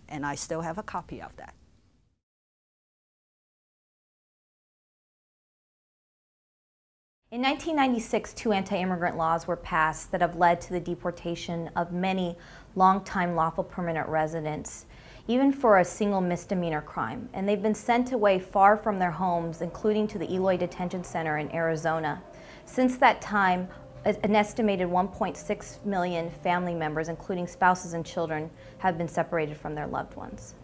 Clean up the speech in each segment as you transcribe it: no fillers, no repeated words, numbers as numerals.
and I still have a copy of that. In 1996, 2 anti-immigrant laws were passed that have led to the deportation of many long-time lawful permanent residents, even for a single misdemeanor crime. And they've been sent away far from their homes, including to the Eloy Detention Center in Arizona. Since that time, an estimated 1.6 million family members, including spouses and children, have been separated from their loved ones.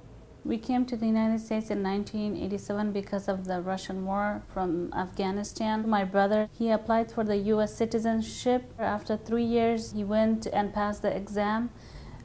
We came to the United States in 1987 because of the Russian war from Afghanistan. My brother, he applied for the U.S. citizenship. After 3 years, he went and passed the exam.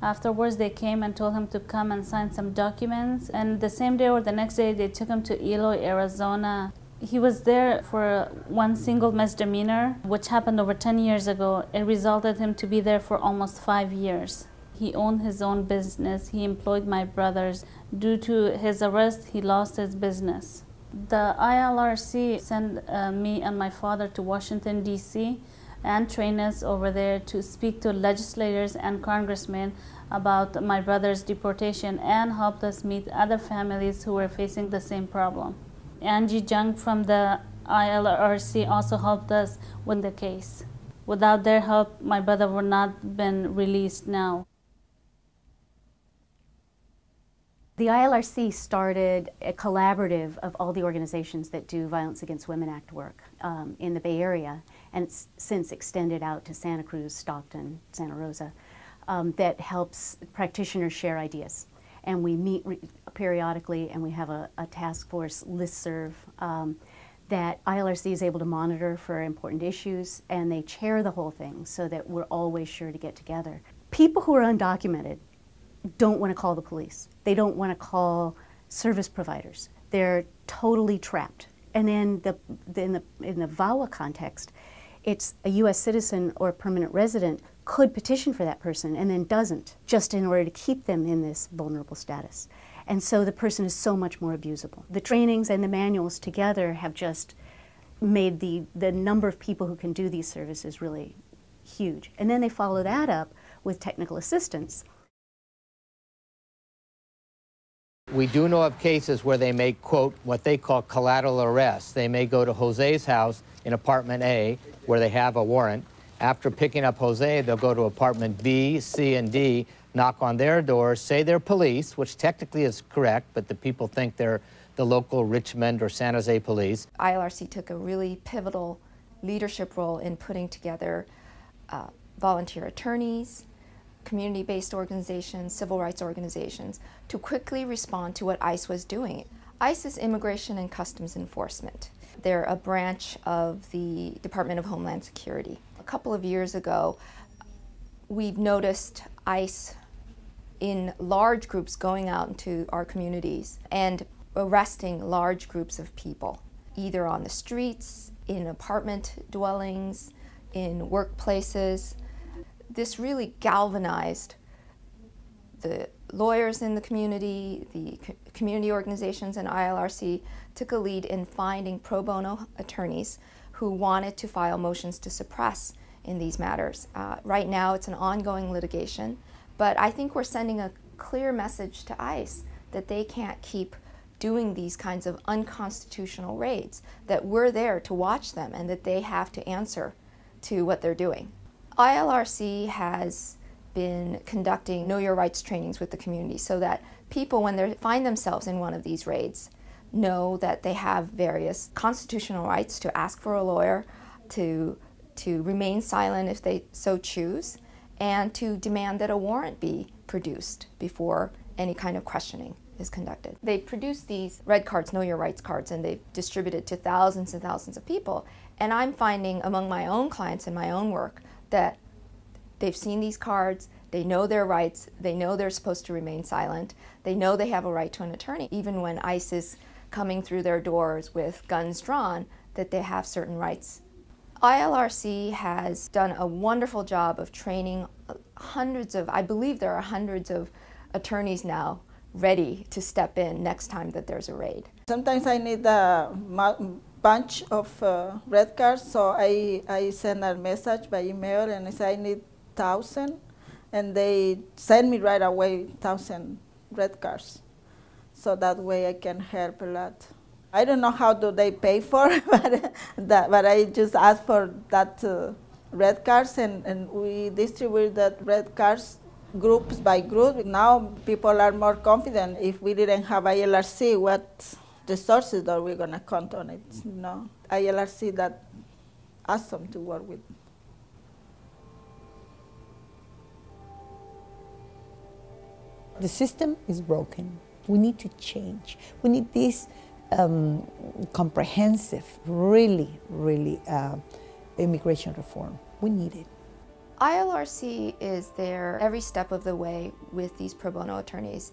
Afterwards, they came and told him to come and sign some documents. And the same day or the next day, they took him to Eloy, Arizona. He was there for one single misdemeanor, which happened over 10 years ago. It resulted him to be there for almost 5 years. He owned his own business. He employed my brothers. Due to his arrest, he lost his business. The ILRC sent me and my father to Washington, D.C. and trained us over there to speak to legislators and congressmen about my brother's deportation and helped us meet other families who were facing the same problem. Angie Jung from the ILRC also helped us with the case. Without their help, my brother would not have been released now. The ILRC started a collaborative of all the organizations that do Violence Against Women Act work in the Bay Area, and it's since extended out to Santa Cruz, Stockton, Santa Rosa, that helps practitioners share ideas. And we meet periodically, and we have a task force listserv that ILRC is able to monitor for important issues, and they chair the whole thing so that we're always sure to get together. People who are undocumented don't want to call the police. They don't want to call service providers. They're totally trapped. And in the VAWA context, it's a U.S. citizen or permanent resident could petition for that person and then doesn't, just in order to keep them in this vulnerable status. And so the person is so much more abusable. The trainings and the manuals together have just made the number of people who can do these services really huge. And then they follow that up with technical assistance. We do know of cases where they may, quote, what they call collateral arrests. They may go to Jose's house in apartment A, where they have a warrant. After picking up Jose, they'll go to apartment B, C, and D, knock on their doors, say they're police, which technically is correct, but the people think they're the local Richmond or San Jose police. ILRC took a really pivotal leadership role in putting together volunteer attorneys, community-based organizations, civil rights organizations, to quickly respond to what ICE was doing. ICE is Immigration and Customs Enforcement. They're a branch of the Department of Homeland Security. A couple of years ago, we've noticed ICE in large groups going out into our communities and arresting large groups of people, either on the streets, in apartment dwellings, in workplaces. This really galvanized the lawyers in the community, the community organizations, and ILRC took a lead in finding pro bono attorneys who wanted to file motions to suppress in these matters. Right now it's an ongoing litigation, but I think we're sending a clear message to ICE that they can't keep doing these kinds of unconstitutional raids, that we're there to watch them and that they have to answer to what they're doing. ILRC has been conducting Know Your Rights trainings with the community so that people, when they find themselves in one of these raids, know that they have various constitutional rights to ask for a lawyer, to remain silent if they so choose, and to demand that a warrant be produced before any kind of questioning is conducted. They produce these red cards, Know Your Rights cards, and they've distributed to thousands and thousands of people. And I'm finding among my own clients in my own work that they've seen these cards, they know their rights, they know they're supposed to remain silent, they know they have a right to an attorney, even when ICE is coming through their doors with guns drawn, that they have certain rights. ILRC has done a wonderful job of training hundreds of, I believe there are hundreds of attorneys now ready to step in next time that there's a raid. Sometimes I need a bunch of red cards, so I send a message by email and I say I need 1,000, and they send me right away 1,000 red cards. So that way I can help a lot. I don't know how do they pay for it, but I just asked for that red cards, and we distribute that red cards groups by group. Now people are more confident. If we didn't have ILRC, what resources are we going to count on it? No, ILRC that awesome to work with. The system is broken. We need to change. We need this comprehensive, really immigration reform. We need it. ILRC is there every step of the way with these pro bono attorneys.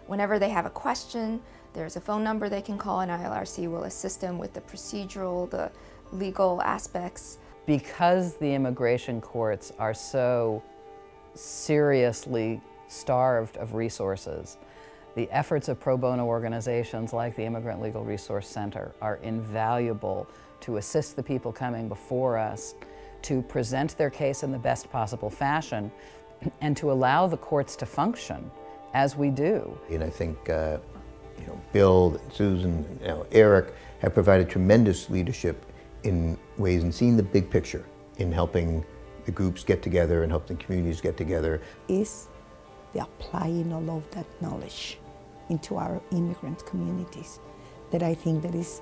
Whenever they have a question, there's a phone number they can call, and ILRC will assist them with the procedural, the legal aspects. Because the immigration courts are so seriously starved of resources, the efforts of pro bono organizations like the Immigrant Legal Resource Center are invaluable to assist the people coming before us to present their case in the best possible fashion and to allow the courts to function as we do. And I think Bill, Susan, Eric have provided tremendous leadership in ways in seeing the big picture, in helping the groups get together and helping communities get together. Is the applying all of that knowledge into our immigrant communities that I think that is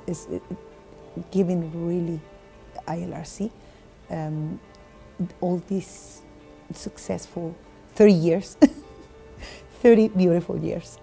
giving really ILRC all these successful 30 years, 30 beautiful years.